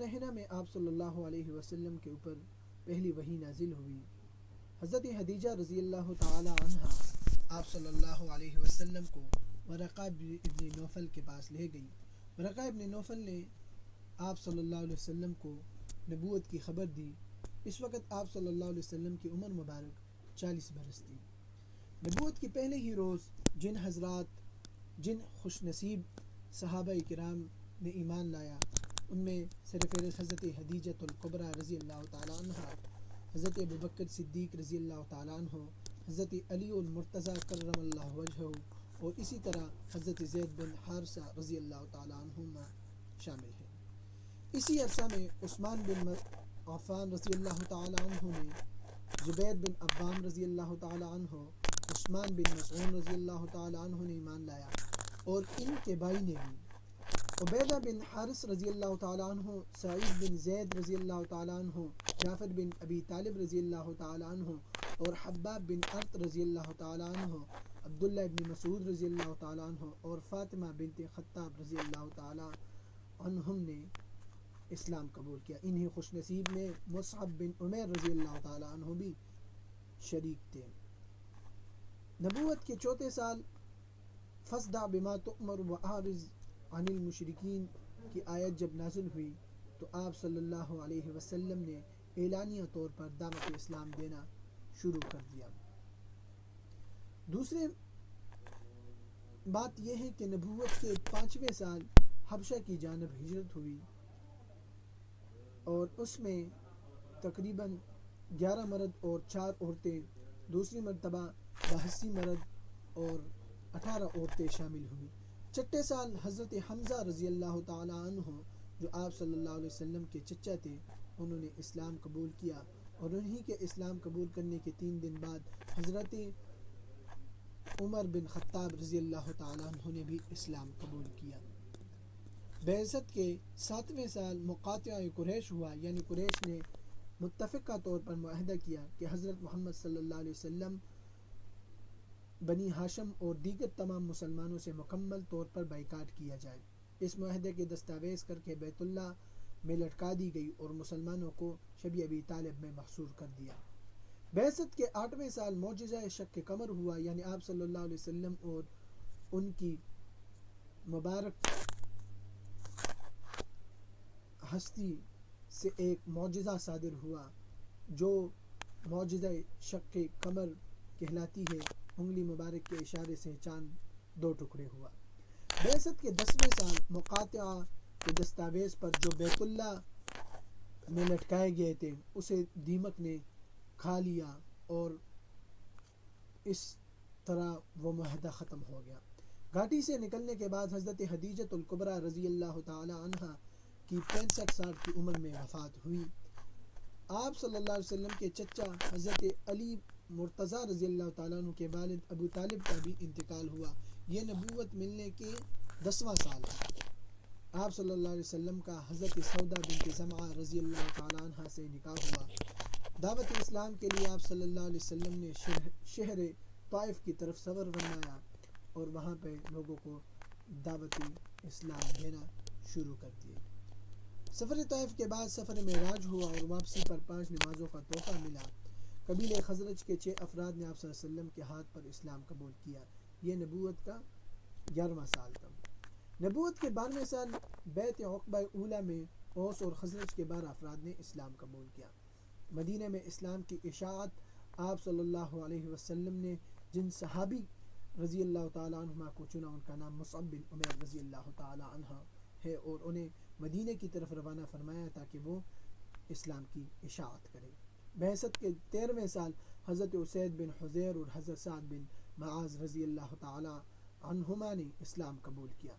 ممتحنہ میں آپ صلی اللہ علیہ وسلم کے اوپر پہلی وحی نازل ہوئی۔ حضرت خدیجہ رضی اللہ تعالی عنہ آپ صلی اللہ علیہ وسلم کو ورقہ ابن نوفل کے پاس لے گئی۔ ورقہ ابن نوفل نے آپ صلی اللہ علیہ وسلم کو نبوت کی خبر دی۔ اس وقت آپ صلی اللہ علیہ وسلم کی عمر مبارک 40 برس تھی۔ نبوت کے پہلے ہی روز جن خوش نصیب صحابہ کرام نے ایمان لایا، ان میں سرفہرست حضرت خدیجۃ الکبریٰ رضی اللہ تعالیٰ عنہ، حضرت ابوبکر صدیق رضی اللہ تعالیٰ عنہ، حضرت علی المرتضیٰ کرم اللہ وجہہ، اور اسی طرح حضرت زید بن حارثہ رضی اللہ تعالیٰ عنہما شامل ہیں۔ اسی عرصہ میں عثمان بن عفان رضی اللہ تعالیٰ عنہ نے، زبیر بن عوام رضی اللہ تعالیٰ عنہ، عثمان بن مسعود رضی اللہ تعالیٰ عنہ نے ایمان لایا، اور ان کے بھائی نے بھی۔ عبیدہ بن حارث رضی اللہ تعالیٰ عنہ، سعید بن زید رضی اللہ تعالیٰ عنہ، جعفر بن ابی طالب رضی اللہ تعالیٰ عنہ، اور حباب بن ارط رضی اللہ تعالیٰ عنہ، عبداللہ بن مسعود رضی اللہ تعالیٰ عنہ، اور فاطمہ بنت خطاب رضی اللہ تعالیٰ عنہم نے اسلام قبول کیا۔ انہی خوش نصیب میں مصعب بن عمیر رضی اللہ تعالیٰ عنہ بھی شریک تھے۔ نبوت کے چوتھے سال فاصدع بما تؤمر واعرض عن المشرکین کی آیت جب نازل ہوئی تو آپ صلی اللہ علیہ وسلم نے اعلانیہ طور پر دعوت اسلام دینا شروع کر دیا۔ دوسری بات یہ ہے کہ نبوت کے 5ویں سال حبشہ کی جانب ہجرت ہوئی، اور اس میں تقریباً 11 مرد اور 4 عورتیں، دوسری مرتبہ 82 مرد اور 18 عورتیں شامل ہوئیں۔ چھٹے سال حضرت حمزہ رضی اللہ تعالی عنہ، جو آپ صلی اللہ علیہ وسلم کے چچا تھے، انہوں نے اسلام قبول کیا، اور انہی کے اسلام قبول کرنے کے 3 دن بعد حضرت عمر بن خطاب رضی اللہ تعالی عنہ نے بھی اسلام قبول کیا۔ بعثت کے 7ویں سال مقاطعہ قریش ہوا، یعنی قریش نے متفقہ طور پر معاہدہ کیا کہ حضرت محمد صلی اللہ علیہ وسلم، بنی ہاشم اور دیگر تمام مسلمانوں سے مکمل طور پر بائیکاٹ کیا جائے۔ اس معاہدے کے دستاویز کر کے بیت اللہ میں لٹکا دی گئی اور مسلمانوں کو شب ابی طالب میں محصور کر دیا۔ بعثت کے 8ویں سال معجزہ شق قمر ہوا، یعنی آپ صلی اللہ علیہ وسلم اور ان کی مبارک ہستی سے ایک معجزہ صادر ہوا، جو معجزہ شق قمر کہلاتی ہے۔ انگلی مبارک کے اشارے سے چاند 2 ٹکڑے ہوا۔ بعثت کے 10ویں سال مقاطعہ کے دستاویز پر جو بیت اللہ میں لٹکائے گئے تھے اسے دیمک نے کھا لیا، اور اس طرح وہ معاہدہ ختم ہو گیا۔ گھاٹی سے نکلنے کے بعد حضرت خدیجۃ الکبریٰ رضی اللہ تعالی عنہ کی 65 سال کی عمر میں وفات ہوئی۔ آپ صلی اللہ علیہ وسلم کے چچا حضرت علی مرتضیٰ رضی اللہ تعالیٰ عنہ کے والد ابو طالب کا بھی انتقال ہوا۔ یہ نبوت ملنے کے 10واں سال ہے۔ آپ صلی اللہ علیہ وسلم کا حضرت سودا بنت زمعہ رضی اللہ تعالیٰ عنہ سے نکاح ہوا۔ دعوت اسلام کے لیے آپ صلی اللہ علیہ وسلم نے شہر طائف کی طرف سفر فرمایا، اور وہاں پہ لوگوں کو دعوت اسلام دینا شروع کر دیے۔ سفر طائف کے بعد سفر معراج ہوا، اور واپسی پر 5 نمازوں کا تحفہ ملا۔ قبیلہ خزرج کے 6 افراد نے آپ صلی اللہ علیہ وسلم کے ہاتھ پر اسلام قبول کیا۔ یہ نبوت کا 11واں سال تھا۔ نبوت کے 12ویں سال بیعت عقبہ اولیٰ میں اوس اور خزرج کے 12 افراد نے اسلام قبول کیا۔ مدینہ میں اسلام کی اشاعت آپ صلی اللہ علیہ وسلم نے جن صحابی رضی اللہ تعالیٰ عنہ کو چنا، ان کا نام مصعب بن عمیر رضی اللہ تعالیٰ عنہ ہے، اور انہیں مدینہ کی طرف روانہ فرمایا تاکہ وہ اسلام کی اشاعت کرے۔ بعثت کے 13ویں سال حضرت اسید بن حضیر اور حضرت سعد بن معاذ رضی اللہ تعالی عنہما نے اسلام قبول کیا۔